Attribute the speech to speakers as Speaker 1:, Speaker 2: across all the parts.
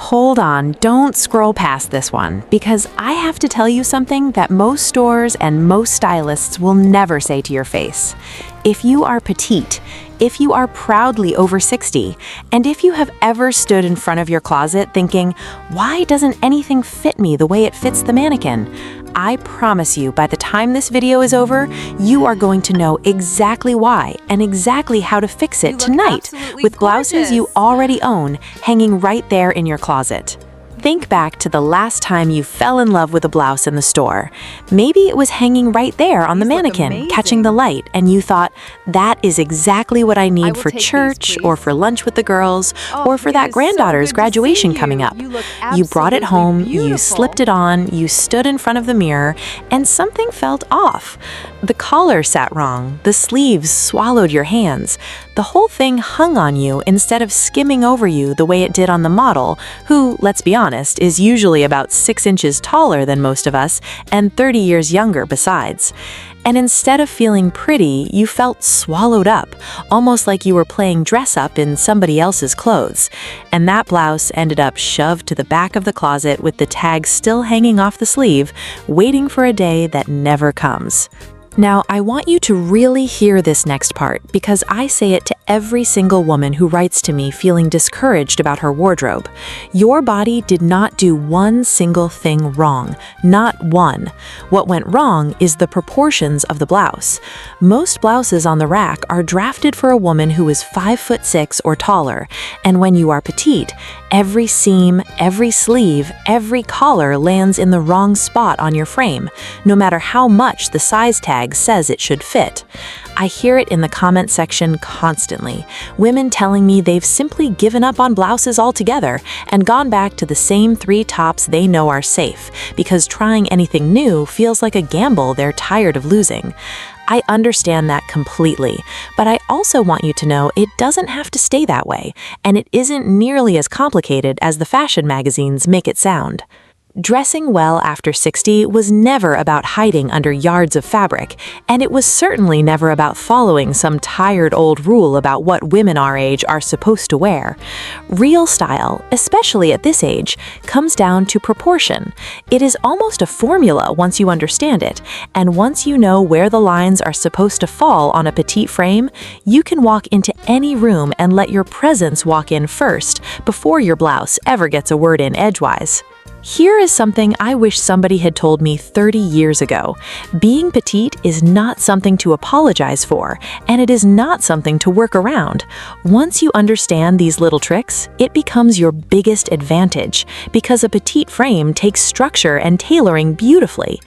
Speaker 1: Hold on, don't scroll past this one, because I have to tell you something that most stores and most stylists will never say to your face. If you are petite, if you are proudly over 60, and if you have ever stood in front of your closet thinking, why doesn't anything fit me the way it fits the mannequin? I promise you, by the time this video is over, you are going to know exactly why and exactly how to fix it tonight with blouses you already own hanging right there in your closet. Think back to the last time you fell in love with a blouse in the store. Maybe it was hanging right there on the mannequin, catching the light, and you thought, that is exactly what I need for church, or for lunch with the girls, or for that granddaughter's graduation coming up. You brought it home, you slipped it on, you stood in front of the mirror, and something felt off. The collar sat wrong, the sleeves swallowed your hands. The whole thing hung on you instead of skimming over you the way it did on the model, who, let's be honest, is usually about 6 inches taller than most of us and 30 years younger besides. And instead of feeling pretty, you felt swallowed up, almost like you were playing dress up in somebody else's clothes. And that blouse ended up shoved to the back of the closet with the tag still hanging off the sleeve, waiting for a day that never comes. Now, I want you to really hear this next part because I say it to every single woman who writes to me feeling discouraged about her wardrobe. Your body did not do one single thing wrong, not one. What went wrong is the proportions of the blouse. Most blouses on the rack are drafted for a woman who is 5'6" or taller, and when you are petite, every seam, every sleeve, every collar lands in the wrong spot on your frame, no matter how much the size tag says it should fit. I hear it in the comment section constantly. Women telling me they've simply given up on blouses altogether and gone back to the same 3 tops they know are safe because trying anything new feels like a gamble they're tired of losing. I understand that completely, but I also want you to know it doesn't have to stay that way, and it isn't nearly as complicated as the fashion magazines make it sound. Dressing well after 60 was never about hiding under yards of fabric, and it was certainly never about following some tired old rule about what women our age are supposed to wear. Real style, especially at this age, comes down to proportion. It is almost a formula once you understand it, and once you know where the lines are supposed to fall on a petite frame, you can walk into any room and let your presence walk in first before your blouse ever gets a word in edgewise. Here is something I wish somebody had told me 30 years ago. Being petite is not something to apologize for, and it is not something to work around. Once you understand these little tricks, it becomes your biggest advantage, because a petite frame takes structure and tailoring beautifully.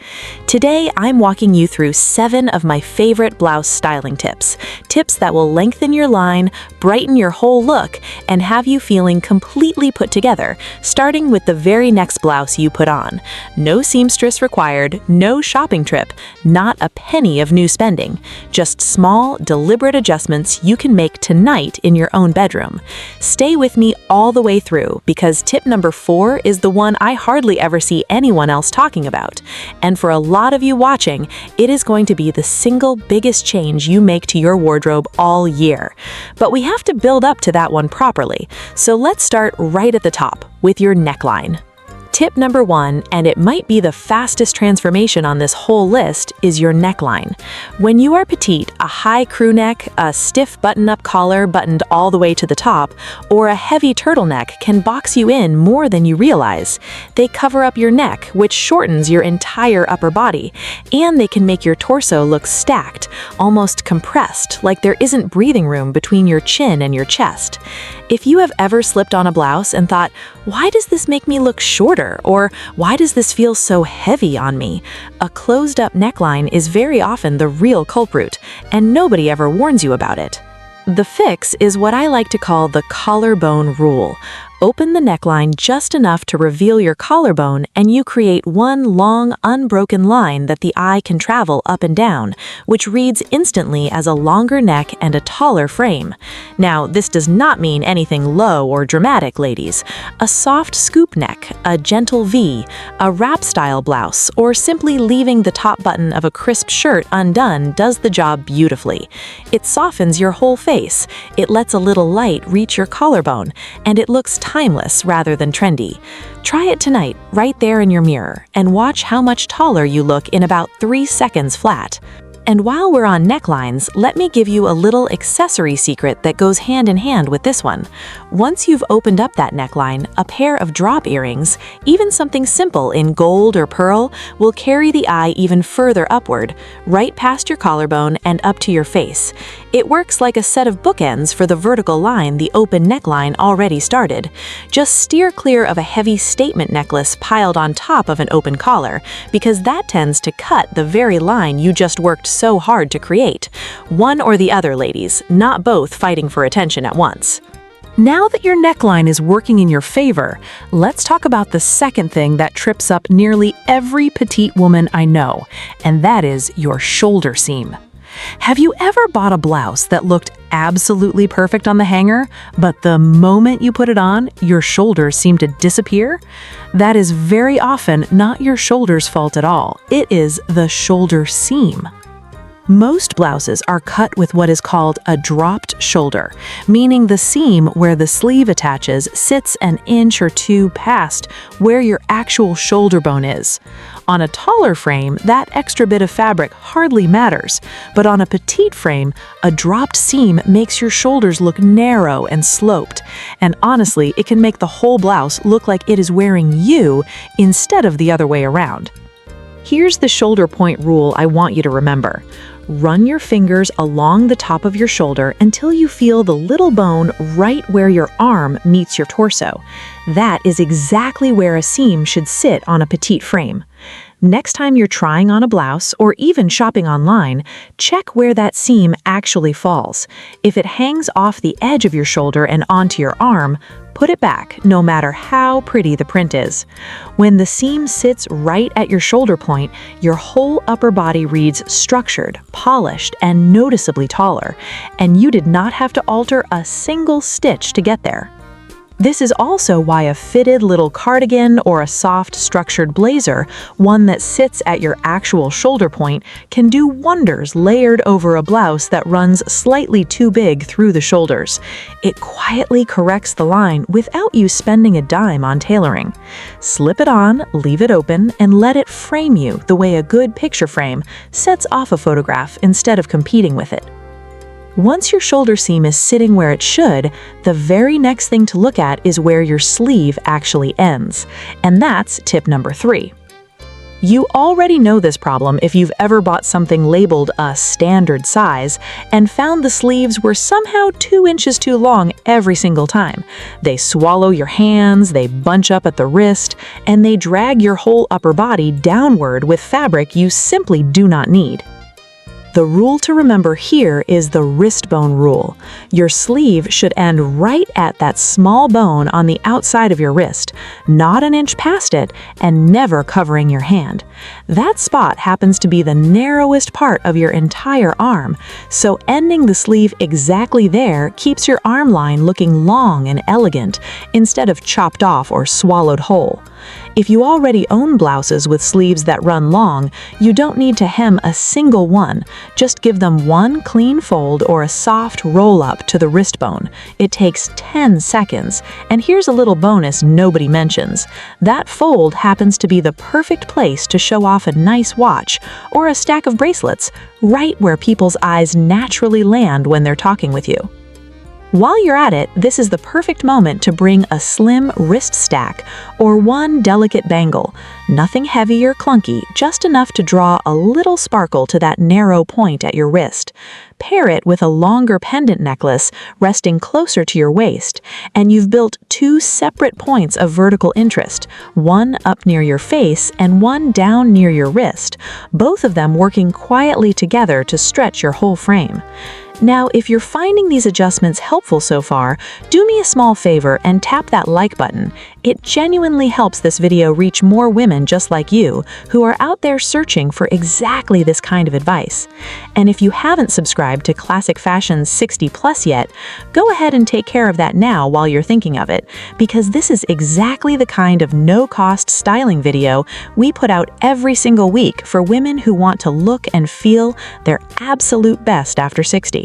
Speaker 1: Today, I'm walking you through 7 of my favorite blouse styling tips. Tips that will lengthen your line, brighten your whole look, and have you feeling completely put together, starting with the very next blouse you put on. No seamstress required, no shopping trip, not a penny of new spending. Just small, deliberate adjustments you can make tonight in your own bedroom. Stay with me all the way through because tip number 4 is the one I hardly ever see anyone else talking about. And for a lot of you watching, it is going to be the single biggest change you make to your wardrobe all year. But we have to build up to that one properly. So let's start right at the top with your neckline. Tip number 1, and it might be the fastest transformation on this whole list, is your neckline. When you are petite, a high crew neck, a stiff button-up collar buttoned all the way to the top, or a heavy turtleneck can box you in more than you realize. They cover up your neck, which shortens your entire upper body, and they can make your torso look stacked, almost compressed, like there isn't breathing room between your chin and your chest. If you have ever slipped on a blouse and thought, why does this make me look shorter? Or why does this feel so heavy on me? A closed-up neckline is very often the real culprit, and nobody ever warns you about it. The fix is what I like to call the collarbone rule. Open the neckline just enough to reveal your collarbone, and you create one long, unbroken line that the eye can travel up and down, which reads instantly as a longer neck and a taller frame. Now, this does not mean anything low or dramatic, ladies. A soft scoop neck, a gentle V, a wrap-style blouse, or simply leaving the top button of a crisp shirt undone does the job beautifully. It softens your whole face, it lets a little light reach your collarbone, and it looks timeless rather than trendy. Try it tonight, right there in your mirror, and watch how much taller you look in about 3 seconds flat. And while we're on necklines, let me give you a little accessory secret that goes hand in hand with this one. Once you've opened up that neckline, a pair of drop earrings, even something simple in gold or pearl, will carry the eye even further upward, right past your collarbone and up to your face. It works like a set of bookends for the vertical line the open neckline already started. Just steer clear of a heavy statement necklace piled on top of an open collar, because that tends to cut the very line you just worked so hard to create. One or the other, ladies, not both fighting for attention at once.
Speaker 2: Now that your neckline is working in your favor, let's talk about the second thing that trips up nearly every petite woman I know, and that is your shoulder seam. Have you ever bought a blouse that looked absolutely perfect on the hanger, but the moment you put it on, your shoulders seem to disappear? That is very often not your shoulder's fault at all. It is the shoulder seam. Most blouses are cut with what is called a dropped shoulder, meaning the seam where the sleeve attaches sits an inch or two past where your actual shoulder bone is. On a taller frame, that extra bit of fabric hardly matters, but on a petite frame, a dropped seam makes your shoulders look narrow and sloped, and honestly, it can make the whole blouse look like it is wearing you instead of the other way around. Here's the shoulder point rule I want you to remember. Run your fingers along the top of your shoulder until you feel the little bone right where your arm meets your torso. That is exactly where a seam should sit on a petite frame. Next time you're trying on a blouse or even shopping online, check where that seam actually falls. If it hangs off the edge of your shoulder and onto your arm, put it back, no matter how pretty the print is. When the seam sits right at your shoulder point, your whole upper body reads structured, polished, and noticeably taller, and you did not have to alter a single stitch to get there. This is also why a fitted little cardigan or a soft, structured blazer, one that sits at your actual shoulder point, can do wonders layered over a blouse that runs slightly too big through the shoulders. It quietly corrects the line without you spending a dime on tailoring. Slip it on, leave it open, and let it frame you the way a good picture frame sets off a photograph instead of competing with it. Once your shoulder seam is sitting where it should, the very next thing to look at is where your sleeve actually ends. And that's tip number 3. You already know this problem if you've ever bought something labeled a standard size and found the sleeves were somehow 2 inches too long every single time. They swallow your hands, they bunch up at the wrist, and they drag your whole upper body downward with fabric you simply do not need. The rule to remember here is the wrist bone rule. Your sleeve should end right at that small bone on the outside of your wrist, not an inch past it, and never covering your hand. That spot happens to be the narrowest part of your entire arm, so ending the sleeve exactly there keeps your arm line looking long and elegant instead of chopped off or swallowed whole. If you already own blouses with sleeves that run long, you don't need to hem a single one. Just give them one clean fold or a soft roll-up to the wrist bone. It takes 10 seconds. And here's a little bonus nobody mentions. That fold happens to be the perfect place to show off a nice watch or a stack of bracelets, right where people's eyes naturally land when they're talking with you. While you're at it, this is the perfect moment to bring a slim wrist stack or one delicate bangle. Nothing heavy or clunky, just enough to draw a little sparkle to that narrow point at your wrist. Pair it with a longer pendant necklace resting closer to your waist, and you've built 2 separate points of vertical interest, one up near your face and one down near your wrist, both of them working quietly together to stretch your whole frame. Now, if you're finding these adjustments helpful so far, do me a small favor and tap that like button. It genuinely helps this video reach more women just like you who are out there searching for exactly this kind of advice. And if you haven't subscribed to Classic Fashion's 60 Plus yet, go ahead and take care of that now while you're thinking of it, because this is exactly the kind of no-cost styling video we put out every single week for women who want to look and feel their absolute best after 60.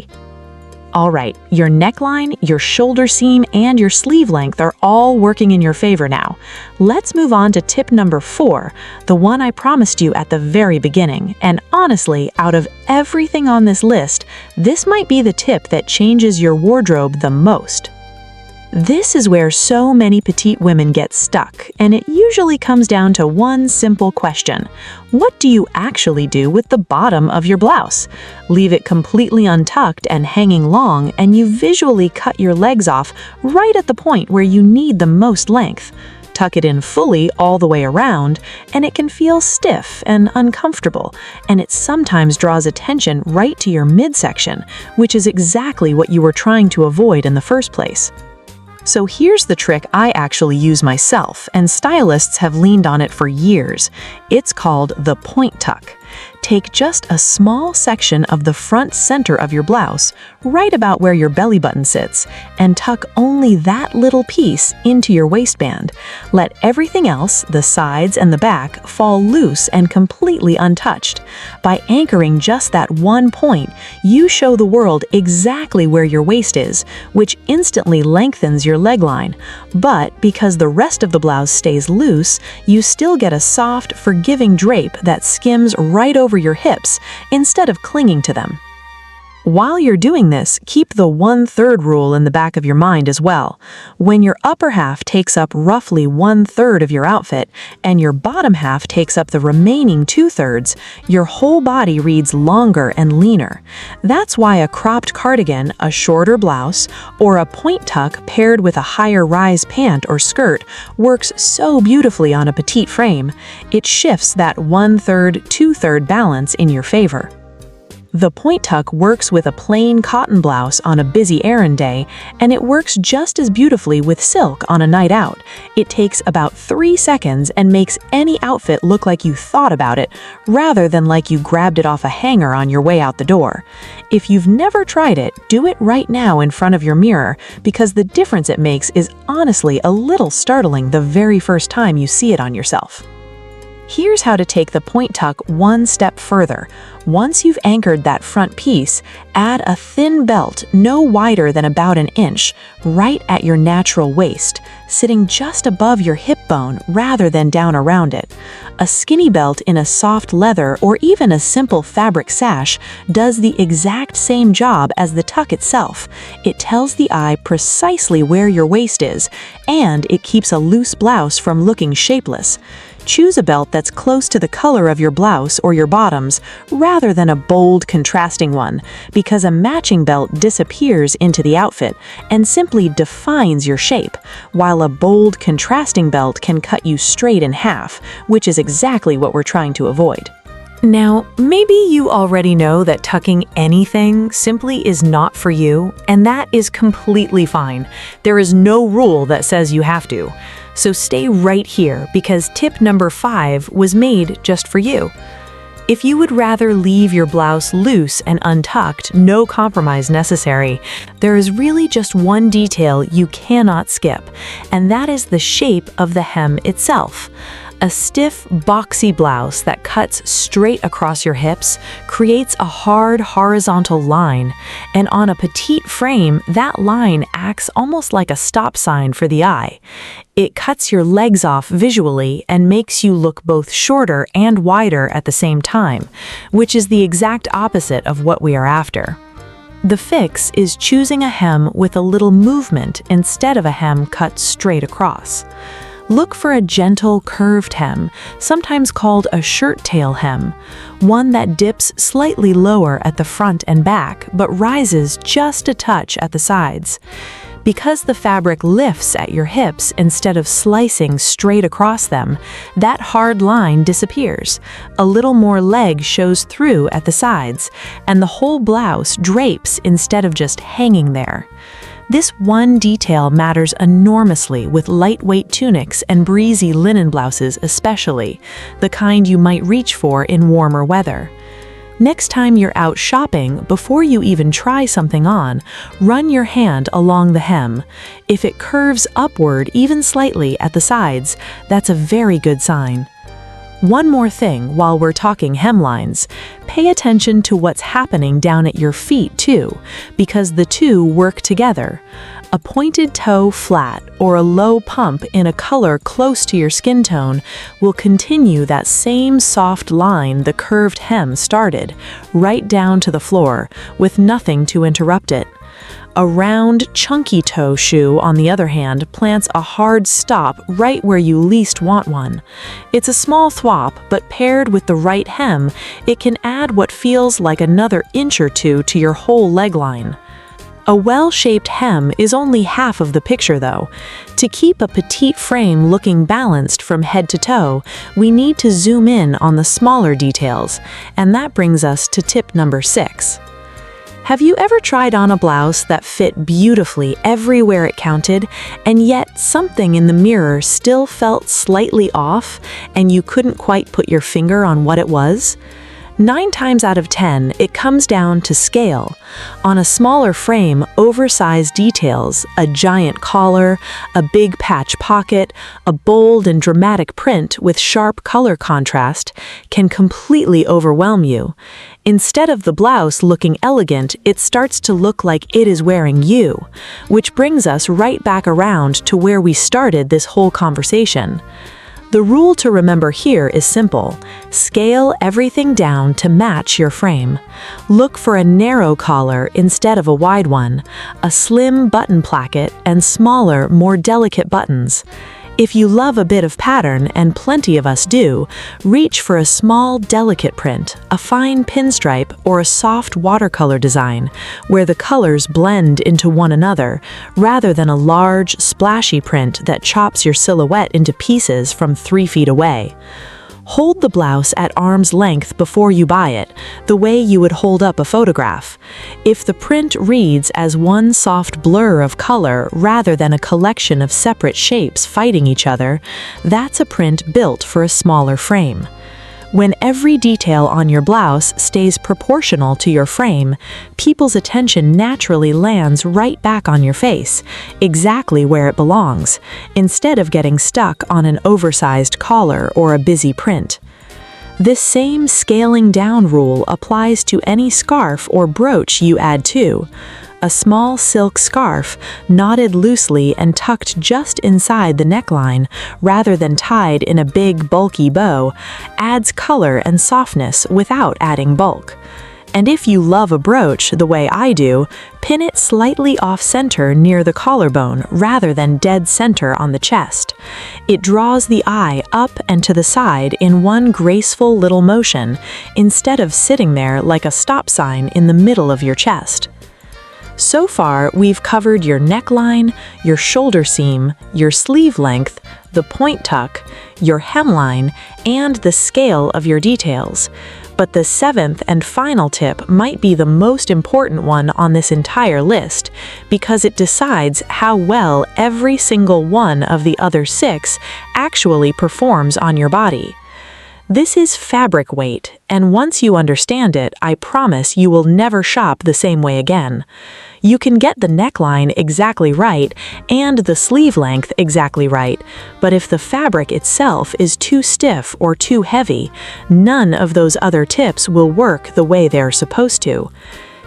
Speaker 2: All right, your neckline, your shoulder seam, and your sleeve length are all working in your favor now. Let's move on to tip number 4, the one I promised you at the very beginning. And honestly, out of everything on this list, this might be the tip that changes your wardrobe the most. This is where so many petite women get stuck, and it usually comes down to one simple question. What do you actually do with the bottom of your blouse? Leave it completely untucked and hanging long, and you visually cut your legs off right at the point where you need the most length. Tuck it in fully all the way around, and it can feel stiff and uncomfortable, and it sometimes draws attention right to your midsection, which is exactly what you were trying to avoid in the first place. So here's the trick I actually use myself, and stylists have leaned on it for years. It's called the point tuck. Take just a small section of the front center of your blouse, right about where your belly button sits, and tuck only that little piece into your waistband. Let everything else, the sides and the back, fall loose and completely untouched. By anchoring just that one point, you show the world exactly where your waist is, which instantly lengthens your leg line. But because the rest of the blouse stays loose, you still get a soft, forgiving drape that skims right over your hips instead of clinging to them. While you're doing this, keep the 1/3 rule in the back of your mind as well. When your upper half takes up roughly 1/3 of your outfit and your bottom half takes up the remaining 2/3, your whole body reads longer and leaner. That's why a cropped cardigan, a shorter blouse, or a point tuck paired with a higher rise pant or skirt works so beautifully on a petite frame. It shifts that 1/3, 2/3 balance in your favor. The point tuck works with a plain cotton blouse on a busy errand day, and it works just as beautifully with silk on a night out. It takes about 3 seconds and makes any outfit look like you thought about it, rather than like you grabbed it off a hanger on your way out the door. If you've never tried it, do it right now in front of your mirror, because the difference it makes is honestly a little startling the very first time you see it on yourself. Here's how to take the point tuck one step further. Once you've anchored that front piece, add a thin belt no wider than about 1 inch, right at your natural waist, sitting just above your hip bone rather than down around it. A skinny belt in a soft leather or even a simple fabric sash does the exact same job as the tuck itself. It tells the eye precisely where your waist is, and it keeps a loose blouse from looking shapeless. Choose a belt that's close to the color of your blouse or your bottoms, rather than a bold, contrasting one, because a matching belt disappears into the outfit and simply defines your shape, while a bold, contrasting belt can cut you straight in half, which is exactly what we're trying to avoid. Now, maybe you already know that tucking anything simply is not for you, and that is completely fine. There is no rule that says you have to. So stay right here, because tip number 5 was made just for you. If you would rather leave your blouse loose and untucked, no compromise necessary, there is really just one detail you cannot skip, and that is the shape of the hem itself. A stiff, boxy blouse that cuts straight across your hips creates a hard horizontal line, and on a petite frame, that line acts almost like a stop sign for the eye. It cuts your legs off visually and makes you look both shorter and wider at the same time, which is the exact opposite of what we are after. The fix is choosing a hem with a little movement instead of a hem cut straight across. Look for a gentle, curved hem, sometimes called a shirt tail hem, one that dips slightly lower at the front and back, but rises just a touch at the sides. Because the fabric lifts at your hips instead of slicing straight across them, that hard line disappears. A little more leg shows through at the sides, and the whole blouse drapes instead of just hanging there. This one detail matters enormously with lightweight tunics and breezy linen blouses especially, the kind you might reach for in warmer weather. Next time you're out shopping, before you even try something on, run your hand along the hem. If it curves upward even slightly at the sides, that's a very good sign. One more thing while we're talking hemlines, pay attention to what's happening down at your feet too, because the two work together. A pointed toe flat or a low pump in a color close to your skin tone will continue that same soft line the curved hem started, right down to the floor, with nothing to interrupt it. A round, chunky toe shoe, on the other hand, plants a hard stop right where you least want one. It's a small thwop, but paired with the right hem, it can add what feels like another inch or two to your whole leg line. A well-shaped hem is only half of the picture, though. To keep a petite frame looking balanced from head to toe, we need to zoom in on the smaller details, and that brings us to tip number 6. Have you ever tried on a blouse that fit beautifully everywhere it counted, and yet something in the mirror still felt slightly off, and you couldn't quite put your finger on what it was? 9 times out of 10, it comes down to scale. On a smaller frame, oversized details, a giant collar, a big patch pocket, a bold and dramatic print with sharp color contrast can completely overwhelm you. Instead of the blouse looking elegant, it starts to look like it is wearing you, which brings us right back around to where we started this whole conversation. The rule to remember here is simple. Scale everything down to match your frame. Look for a narrow collar instead of a wide one, a slim button placket, and smaller, more delicate buttons. If you love a bit of pattern, and plenty of us do, reach for a small, delicate print, a fine pinstripe, or a soft watercolor design, where the colors blend into one another, rather than a large, splashy print that chops your silhouette into pieces from 3 feet away. Hold the blouse at arm's length before you buy it, the way you would hold up a photograph. If the print reads as one soft blur of color rather than a collection of separate shapes fighting each other, that's a print built for a smaller frame. When every detail on your blouse stays proportional to your frame, people's attention naturally lands right back on your face, exactly where it belongs, instead of getting stuck on an oversized collar or a busy print. This same scaling down rule applies to any scarf or brooch you add too. A small silk scarf, knotted loosely and tucked just inside the neckline, rather than tied in a big, bulky bow, adds color and softness without adding bulk. And if you love a brooch the way I do, pin it slightly off-center near the collarbone rather than dead center on the chest. It draws the eye up and to the side in one graceful little motion, instead of sitting there like a stop sign in the middle of your chest. So far, we've covered your neckline, your shoulder seam, your sleeve length, the point tuck, your hemline, and the scale of your details. But the 7th and final tip might be the most important one on this entire list, because it decides how well every single one of the other 6 actually performs on your body. This is fabric weight, and once you understand it, I promise you will never shop the same way again. You can get the neckline exactly right and the sleeve length exactly right, but if the fabric itself is too stiff or too heavy, none of those other tips will work the way they're supposed to.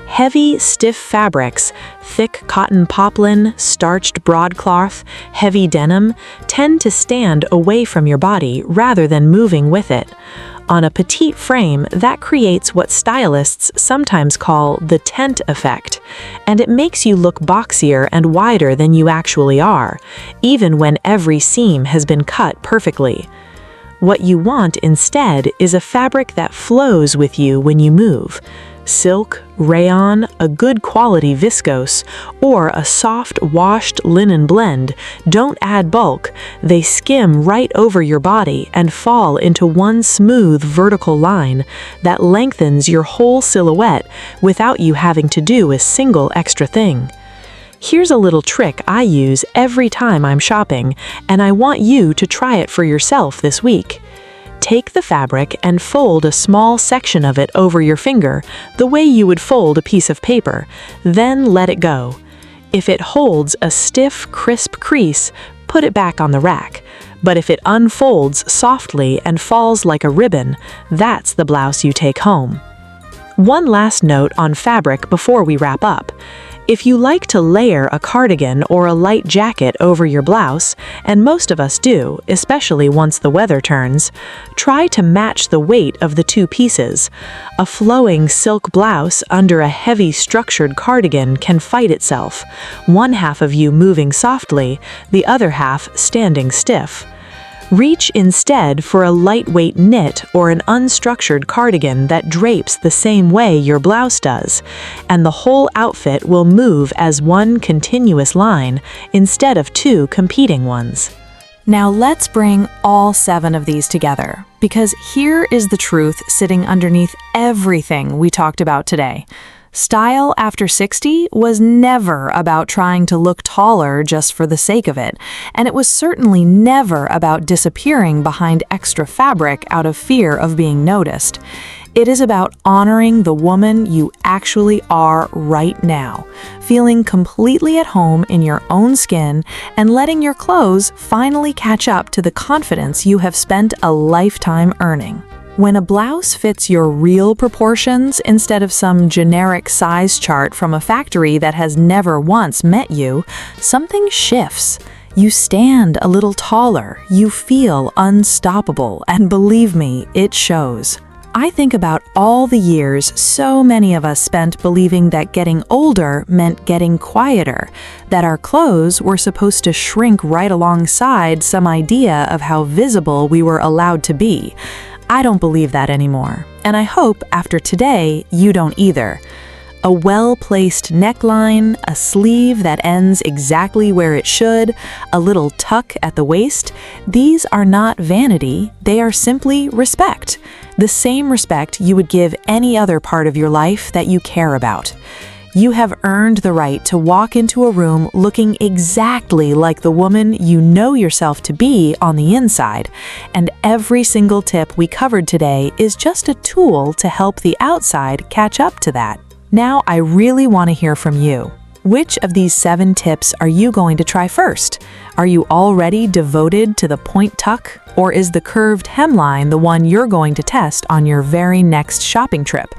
Speaker 2: Heavy, stiff fabrics, thick cotton poplin, starched broadcloth, heavy denim, tend to stand away from your body rather than moving with it. On a petite frame, that creates what stylists sometimes call the tent effect, and it makes you look boxier and wider than you actually are, even when every seam has been cut perfectly. What you want instead is a fabric that flows with you when you move. Silk, rayon, a good quality viscose, or a soft washed linen blend don't add bulk. They skim right over your body and fall into one smooth vertical line that lengthens your whole silhouette without you having to do a single extra thing. Here's a little trick I use every time I'm shopping, and I want you to try it for yourself this week. Take the fabric and fold a small section of it over your finger, the way you would fold a piece of paper, then let it go. If it holds a stiff, crisp crease, put it back on the rack. But if it unfolds softly and falls like a ribbon, that's the blouse you take home. One last note on fabric before we wrap up. If you like to layer a cardigan or a light jacket over your blouse, and most of us do, especially once the weather turns, try to match the weight of the two pieces. A flowing silk blouse under a heavy structured cardigan can fight itself, one half of you moving softly, the other half standing stiff. Reach instead for a lightweight knit or an unstructured cardigan that drapes the same way your blouse does, and the whole outfit will move as one continuous line instead of two competing ones.
Speaker 1: Now let's bring all 7 of these together, because here is the truth sitting underneath everything we talked about today. Style after 60 was never about trying to look taller just for the sake of it, and it was certainly never about disappearing behind extra fabric out of fear of being noticed. It is about honoring the woman you actually are right now, feeling completely at home in your own skin, and letting your clothes finally catch up to the confidence you have spent a lifetime earning. When a blouse fits your real proportions instead of some generic size chart from a factory that has never once met you, something shifts. You stand a little taller, you feel unstoppable, and believe me, it shows. I think about all the years so many of us spent believing that getting older meant getting quieter, that our clothes were supposed to shrink right alongside some idea of how visible we were allowed to be. I don't believe that anymore, and I hope after today you don't either. A well-placed neckline, a sleeve that ends exactly where it should, a little tuck at the waist, these are not vanity, they are simply respect. The same respect you would give any other part of your life that you care about. You have earned the right to walk into a room looking exactly like the woman you know yourself to be on the inside, and every single tip we covered today is just a tool to help the outside catch up to that. Now I really want to hear from you. Which of these 7 tips are you going to try first? Are you already devoted to the point tuck, or is the curved hemline the one you're going to test on your very next shopping trip?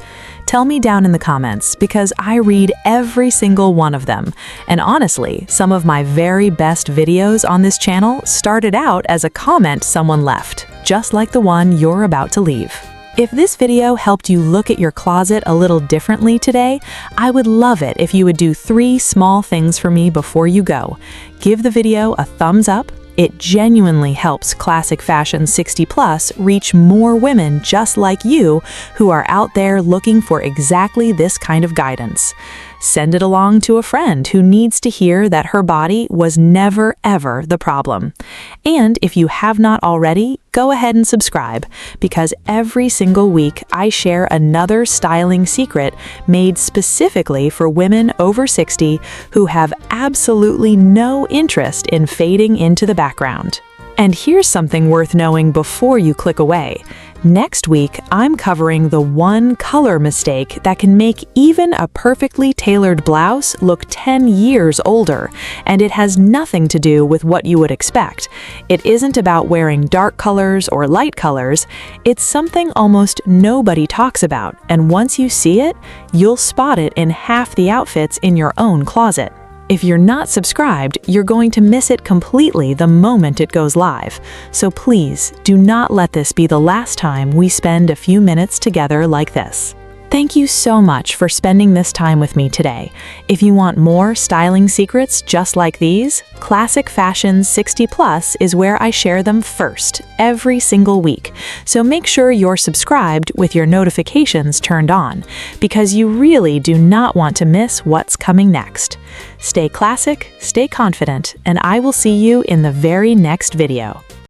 Speaker 1: Tell me down in the comments, because I read every single one of them. And honestly, some of my very best videos on this channel started out as a comment someone left, just like the one you're about to leave. If this video helped you look at your closet a little differently today, I would love it if you would do 3 small things for me before you go. Give the video a thumbs up. It genuinely helps Classic Fashion 60 Plus reach more women just like you who are out there looking for exactly this kind of guidance. Send it along to a friend who needs to hear that her body was never ever the problem. And if you have not already, go ahead and subscribe, because every single week I share another styling secret made specifically for women over 60 who have absolutely no interest in fading into the background. And here's something worth knowing before you click away. Next week, I'm covering the one color mistake that can make even a perfectly tailored blouse look 10 years older, and it has nothing to do with what you would expect. It isn't about wearing dark colors or light colors. It's something almost nobody talks about, and once you see it, you'll spot it in half the outfits in your own closet. If you're not subscribed, you're going to miss it completely the moment it goes live. So please, do not let this be the last time we spend a few minutes together like this. Thank you so much for spending this time with me today. If you want more styling secrets just like these, Classic Fashion 60 Plus is where I share them first, every single week. So make sure you're subscribed with your notifications turned on, because you really do not want to miss what's coming next. Stay classic, stay confident, and I will see you in the very next video.